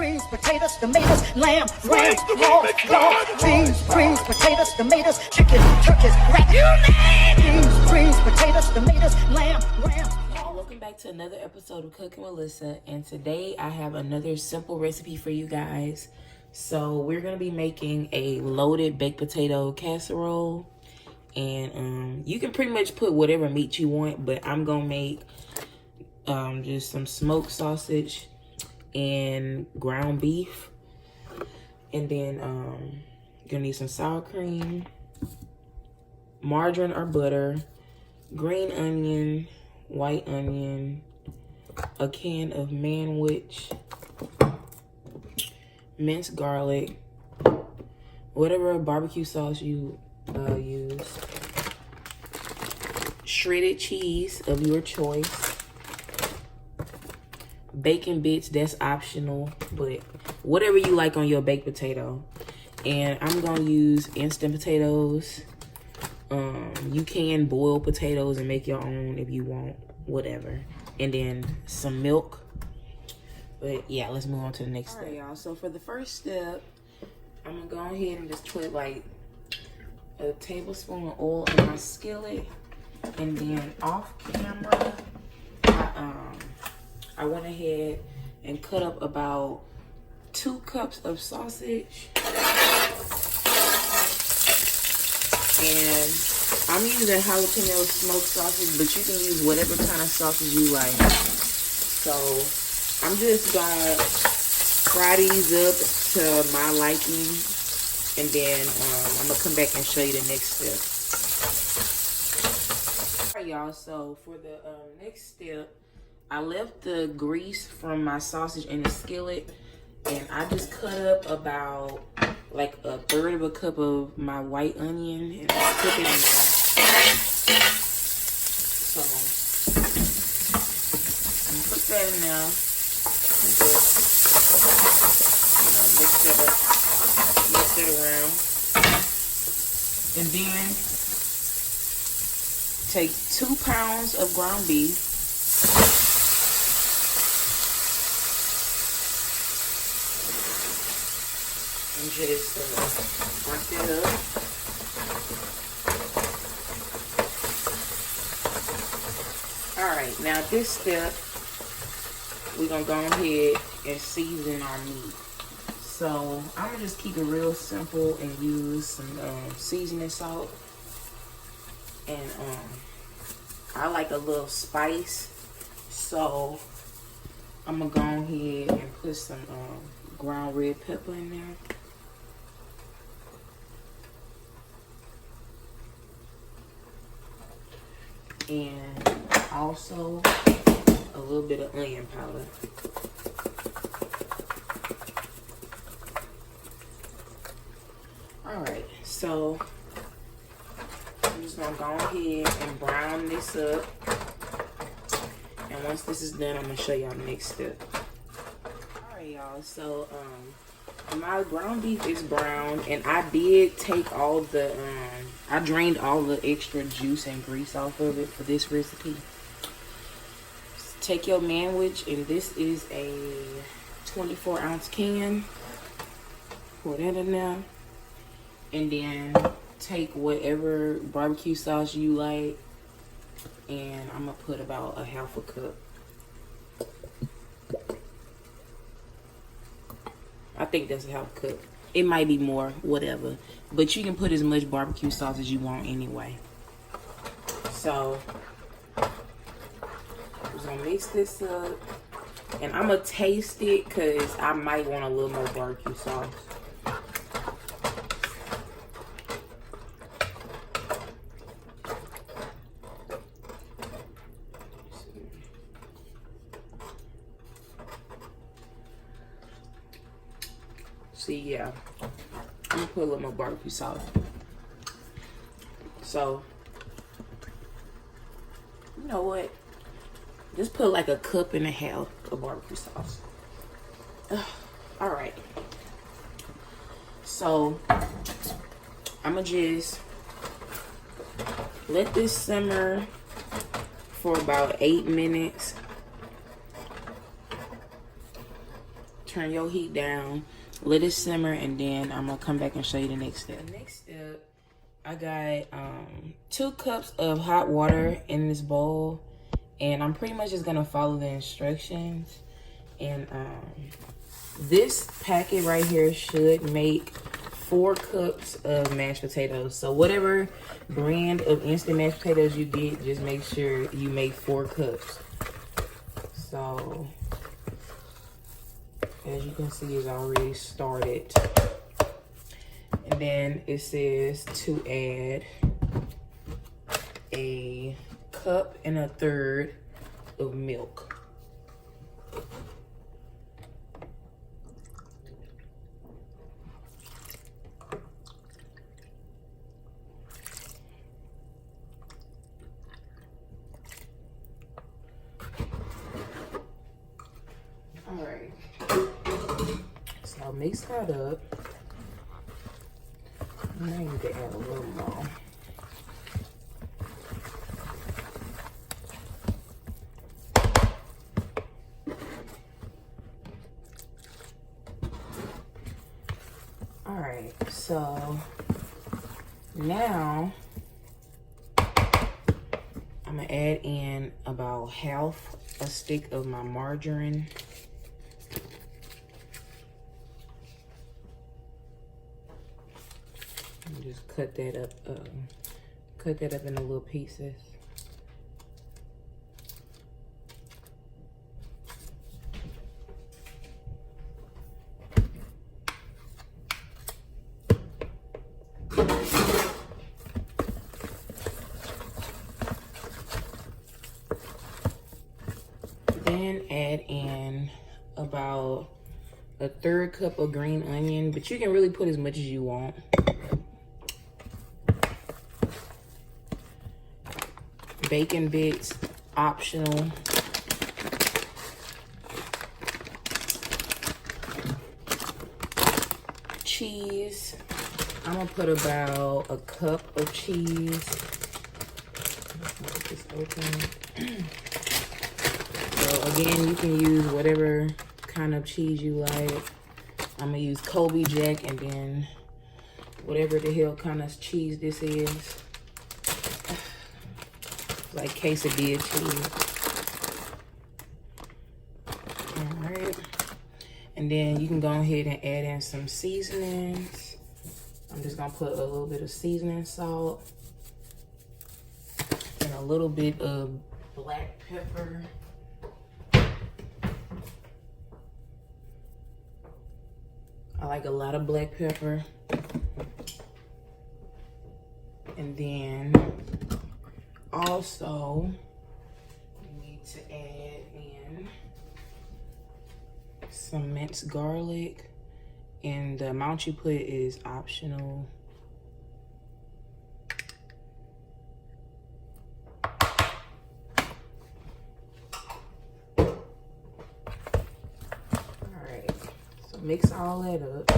greens, potatoes, tomatoes, lamb, ram, hog, dog, beans, greens, potatoes, tomatoes, chicken, turkeys, rat, beans, greens, potatoes, tomatoes, lamb, ram. Welcome back to another episode of Cooking with Lissa, and today I have another simple recipe for you guys. So we're gonna be making a loaded baked potato casserole, and you can pretty much put whatever meat you want, but I'm gonna make just some smoked sausage and ground beef, and then you're gonna need some sour cream, margarine or butter, green onion, white onion, a can of manwich, minced garlic, whatever barbecue sauce you use, shredded cheese of your choice, bacon bits, that's optional, but whatever you like on your baked potato. And I'm gonna use instant potatoes. You can boil potatoes and make your own if you want, whatever. And then some milk. But yeah, let's move on to the next step. Alright, y'all, so for the first step, I'm gonna go ahead and just put like a tablespoon of oil in my skillet. And then off camera, I went ahead and cut up about 2 cups of sausage. And I'm using jalapeno smoked sausage, but you can use whatever kind of sausage you like. So I'm just gonna fry these up to my liking, and then I'm gonna come back and show you the next step. Alright, y'all, so for the next step, I left the grease from my sausage in the skillet, and I just cut up about like 1/3 of a cup of my white onion, and I put it in there. So I'm gonna put that in there and just mix it around, and then take 2 pounds of ground beef. And just work that up. Alright, now this step, we're going to go ahead and season our meat. So I'm going to just keep it real simple and use some seasoning salt. And I like a little spice. So I'm going to go ahead and put some ground red pepper in there. And also a little bit of onion powder. Alright, so I'm just gonna go ahead and brown this up. And once this is done, I'm gonna show y'all the next step. Alright, y'all, so my ground beef is brown, and I did take all the I drained all the extra juice and grease off of it for this recipe. Just take your manwich, and this is a 24-ounce can. Pour that in there, and then take whatever barbecue sauce you like, and I'm gonna put about 1/2 cup. I think that's 1/2 cup. It might be more, whatever. But you can put as much barbecue sauce as you want anyway. So, I'm just gonna mix this up. And I'm gonna taste it because I might want a little more barbecue sauce. See, yeah, I'm gonna put a little more barbecue sauce. So, you know what? Just put like 1.5 cups of barbecue sauce. All right. So, I'm gonna just let this simmer for about 8 minutes turn your heat down, let it simmer, and then I'm gonna come back and show you the next step. The next step, I got 2 cups of hot water in this bowl, and I'm pretty much just gonna follow the instructions. And this packet right here should make 4 cups of mashed potatoes. So whatever brand of instant mashed potatoes you get, just make sure you make 4 cups. So as you can see, it's already started. And then it says to add a 1.25 cups of milk. Alright, so mix that up. I need to add a little more. Alright, so now I'm gonna add in about half a stick of my margarine. And just cut that up into little pieces. Then add in about a 1/3 cup of green onion, but you can really put as much as you want. Bacon bits, optional. Cheese. I'm gonna put about a cup of cheese. Let's just open. So again, you can use whatever kind of cheese you like. I'm gonna use Colby Jack, and then whatever the hell kind of cheese this is. Like quesadilla cheese. All right. And then you can go ahead and add in some seasonings. I'm just gonna put a little bit of seasoning salt and a little bit of black pepper. I like a lot of black pepper. And then also, you need to add in some minced garlic, and the amount you put is optional. All right, so mix all that up.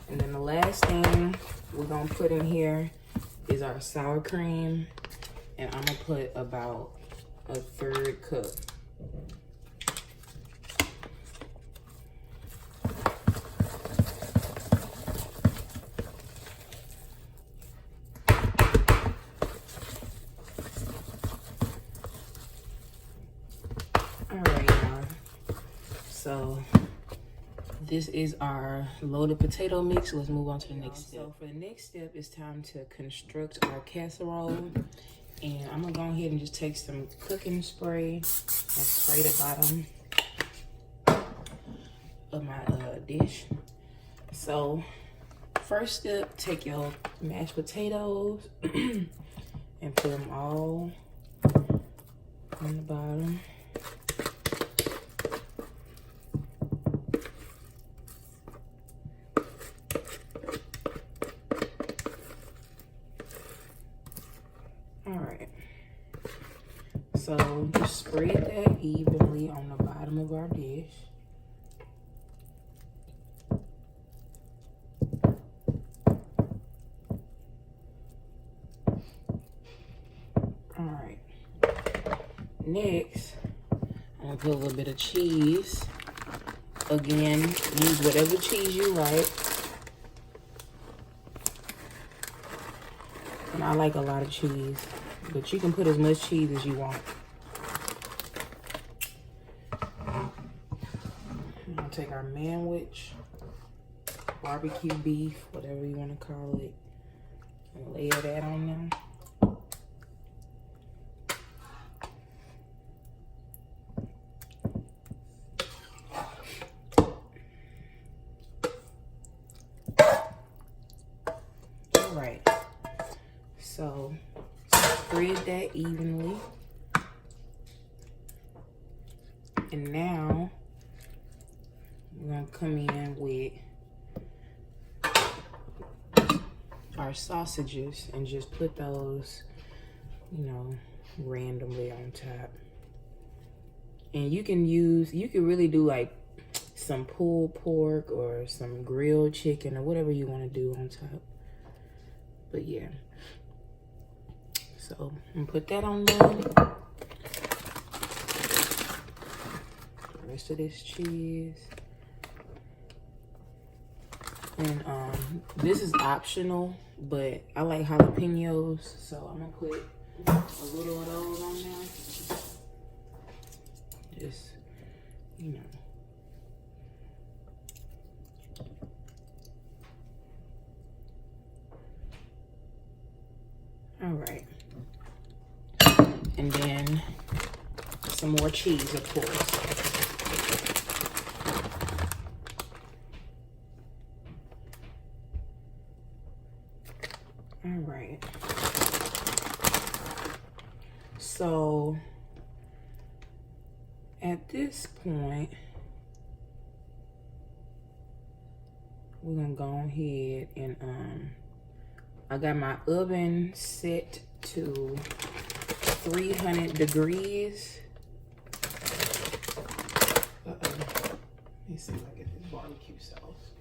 And then the last thing we're gonna put in here is our sour cream, and I'm gonna put about a 1/3 cup. All right, y'all. So this is our loaded potato mix. Let's move on to the next step. So for the next step, it's time to construct our casserole. And I'm gonna go ahead and just take some cooking spray and spray the bottom of my dish. So first step, take your mashed potatoes and put them all on the bottom. Alright, so just spread that evenly on the bottom of our dish. Alright. Next, I'm gonna put a little bit of cheese. Again, use whatever cheese you like. And I like a lot of cheese, but you can put as much cheese as you want. I'm gonna take our manwich, barbecue beef, whatever you want to call it, and layer that on there. Alright, so spread that evenly. And now we're gonna come in with our sausages and just put those, you know, randomly on top. And you can really do like some pulled pork or some grilled chicken or whatever you want to do on top. But yeah, so I'm gonna put that on there. The rest of this cheese. And this is optional, but I like jalapenos, so I'm gonna put a little of those on there. Just, you know. All right. And then some more cheese, of course. All right. So at this point, we're gonna go ahead and I got my oven set to 300 degrees. Let me see if I get this barbecue sauce.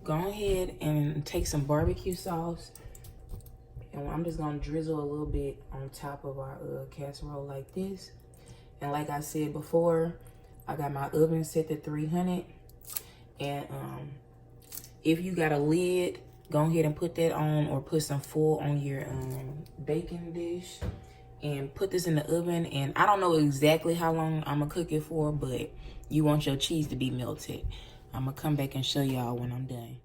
Go ahead and take some barbecue sauce, and I'm just gonna drizzle a little bit on top of our casserole like this. And like I said before, I got my oven set to 300. And if you got a lid, go ahead and put that on, or put some foil on your baking dish and put this in the oven. And I don't know exactly how long I'm gonna cook it for, but you want your cheese to be melted. I'm gonna come back and show y'all when I'm done.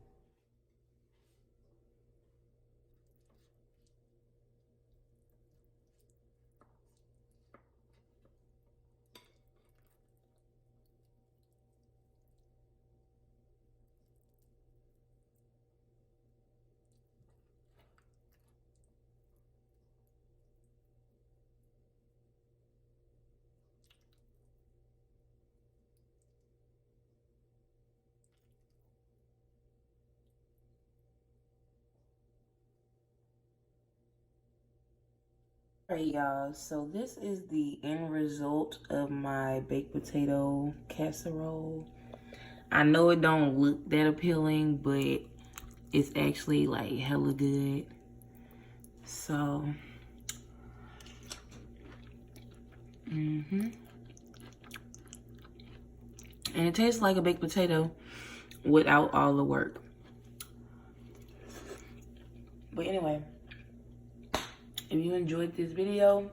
Alright y'all, so this is the end result of my baked potato casserole. I know it don't look that appealing, but it's actually like hella good. So, and it tastes like a baked potato without all the work. But anyway, if you enjoyed this video,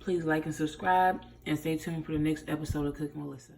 please like and subscribe, and stay tuned for the next episode of Cooking with Melissa.